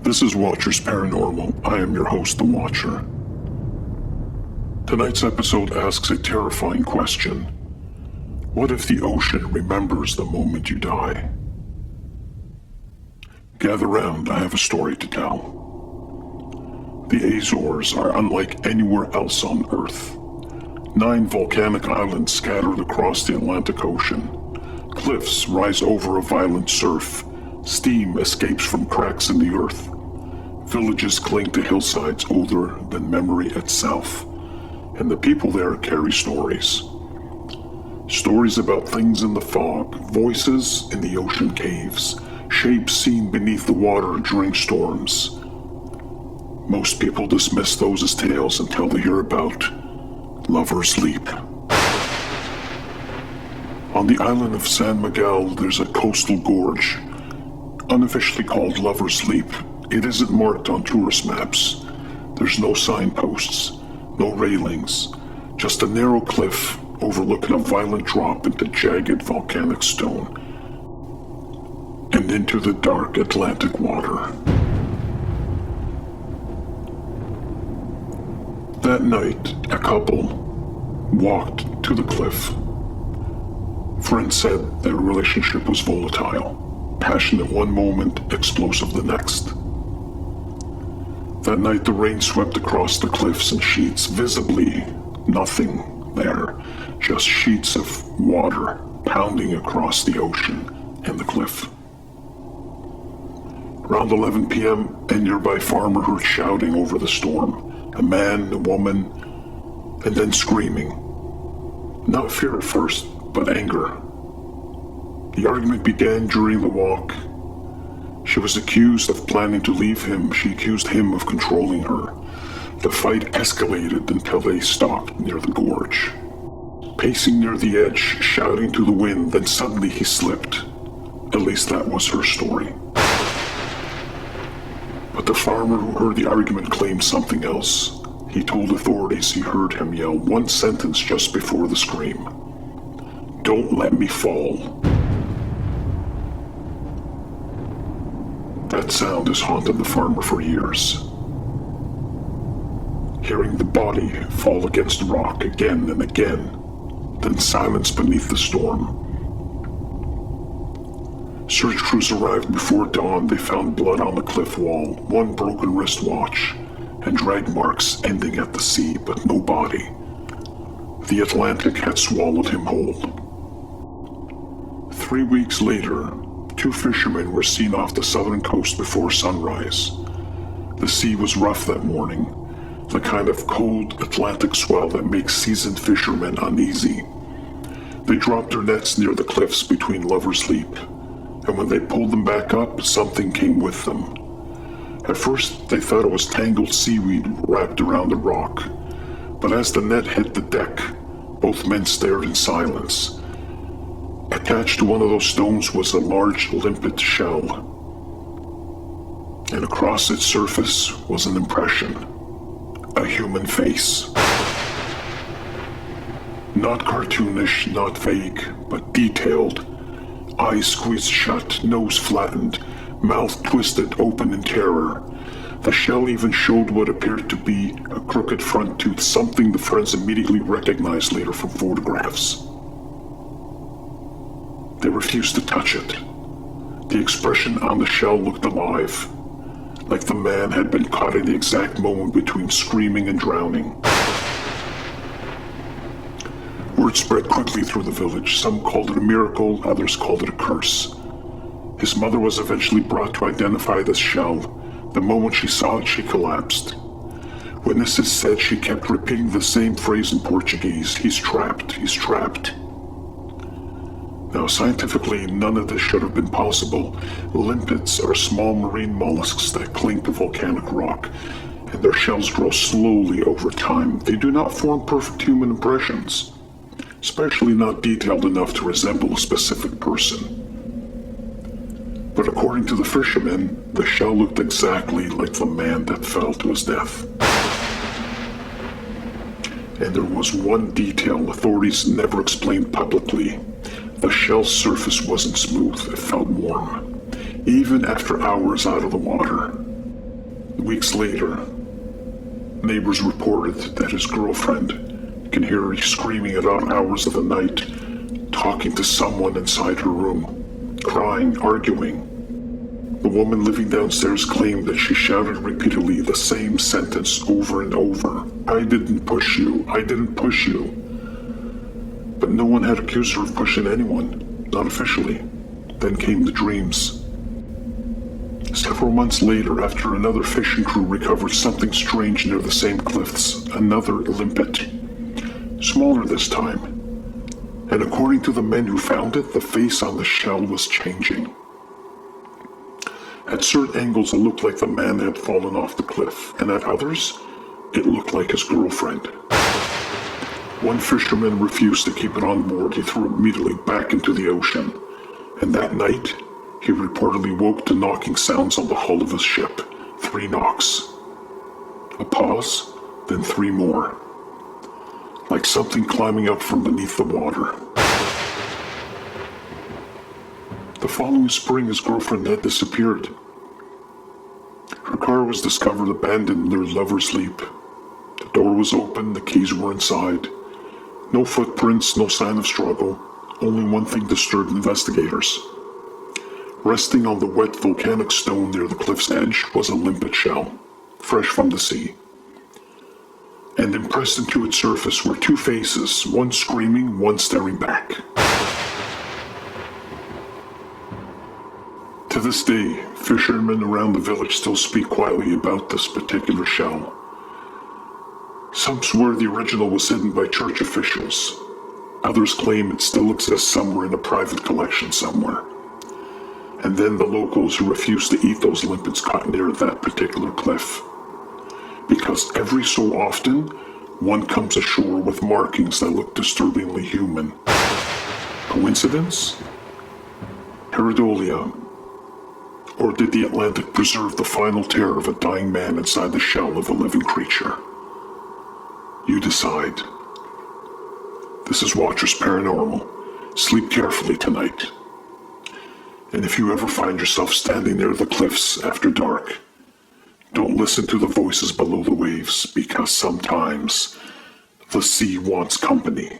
This is Watchers Paranormal. I am your host, The Watcher. Tonight's episode asks a terrifying question. What if the ocean remembers the moment you die? Gather round, I have a story to tell. The Azores are unlike anywhere else on Earth. 9 volcanic islands scattered across the Atlantic Ocean. Cliffs rise over a violent surf. Steam escapes from cracks in the earth. Villages cling to hillsides older than memory itself. And the people there carry stories. Stories about things in the fog, voices in the ocean caves, shapes seen beneath the water during storms. Most people dismiss those as tales until they hear about Lover's Leap. On the island of San Miguel, there's a coastal gorge, unofficially called Lover's Leap. It isn't marked on tourist maps. There's no signposts, no railings, just a narrow cliff overlooking a violent drop into jagged volcanic stone and into the dark Atlantic water. That night, a couple walked to the cliff. Friends said their relationship was volatile, passionate one moment, explosive the next. That night the rain swept across the cliffs in sheets, visibly nothing there, just sheets of water pounding across the ocean and the cliff. Around 11 p.m., a nearby farmer heard shouting over the storm, a man, a woman, and then screaming. Not fear at first, but anger. The argument began during the walk. She was accused of planning to leave him. She accused him of controlling her. The fight escalated until they stopped near the gorge. Pacing near the edge, shouting to the wind, then suddenly he slipped. At least that was her story. But the farmer who heard the argument claimed something else. He told authorities he heard him yell one sentence just before the scream. "Don't let me fall." That sound has haunted the farmer for years. Hearing the body fall against rock again and again, then silence beneath the storm. Search crews arrived before dawn. They found blood on the cliff wall, one broken wristwatch, and drag marks ending at the sea, but no body. The Atlantic had swallowed him whole. 3 weeks later, 2 fishermen were seen off the southern coast before sunrise. The sea was rough that morning, the kind of cold Atlantic swell that makes seasoned fishermen uneasy. They dropped their nets near the cliffs between Lover's Leap, and when they pulled them back up, something came with them. At first, they thought it was tangled seaweed wrapped around the rock, but as the net hit the deck, both men stared in silence. Attached to one of those stones was a large limpet shell, and across its surface was an impression, a human face. Not cartoonish, not vague, but detailed. Eyes squeezed shut, nose flattened, mouth twisted open in terror. The shell even showed what appeared to be a crooked front tooth, something the friends immediately recognized later from photographs. They refused to touch it. The expression on the shell looked alive, like the man had been caught in the exact moment between screaming and drowning. Word spread quickly through the village. Some called it a miracle, others called it a curse. His mother was eventually brought to identify this shell. The moment she saw it, she collapsed. Witnesses said she kept repeating the same phrase in Portuguese, "He's trapped, he's trapped." Now, scientifically, none of this should have been possible. Limpets are small marine mollusks that cling to volcanic rock, and their shells grow slowly over time. They do not form perfect human impressions, especially not detailed enough to resemble a specific person. But according to the fishermen, the shell looked exactly like the man that fell to his death. And there was one detail authorities never explained publicly. The shell's surface wasn't smooth, it felt warm, even after hours out of the water. Weeks later, neighbors reported that his girlfriend can hear her screaming at odd hours of the night, talking to someone inside her room, crying, arguing. The woman living downstairs claimed that she shouted repeatedly the same sentence over and over. "I didn't push you. I didn't push you." But no one had accused her of pushing anyone, not officially. Then came the dreams. Several months later, after another fishing crew recovered something strange near the same cliffs, another limpet. Smaller this time. And according to the men who found it, the face on the shell was changing. At certain angles, it looked like the man had fallen off the cliff, and at others, it looked like his girlfriend. One fisherman refused to keep it on board. He threw it immediately back into the ocean. And that night, he reportedly woke to knocking sounds on the hull of his ship. 3 knocks. A pause, then 3 more. Like something climbing up from beneath the water. The following spring, his girlfriend had disappeared. Her car was discovered abandoned near Lover's Leap. The door was open, the keys were inside. No footprints, no sign of struggle. Only one thing disturbed investigators. Resting on the wet volcanic stone near the cliff's edge was a limpet shell, fresh from the sea. And impressed into its surface were 2 faces, one screaming, one staring back. To this day, fishermen around the village still speak quietly about this particular shell. Some swear the original was hidden by church officials. Others claim it still exists somewhere in a private collection somewhere. And then the locals who refuse to eat those limpets got near that particular cliff. Because every so often, one comes ashore with markings that look disturbingly human. Coincidence? Pareidolia? Or did the Atlantic preserve the final terror of a dying man inside the shell of a living creature? You decide. This is Watchers Paranormal. Sleep carefully tonight. And if you ever find yourself standing near the cliffs after dark, don't listen to the voices below the waves, because sometimes the sea wants company.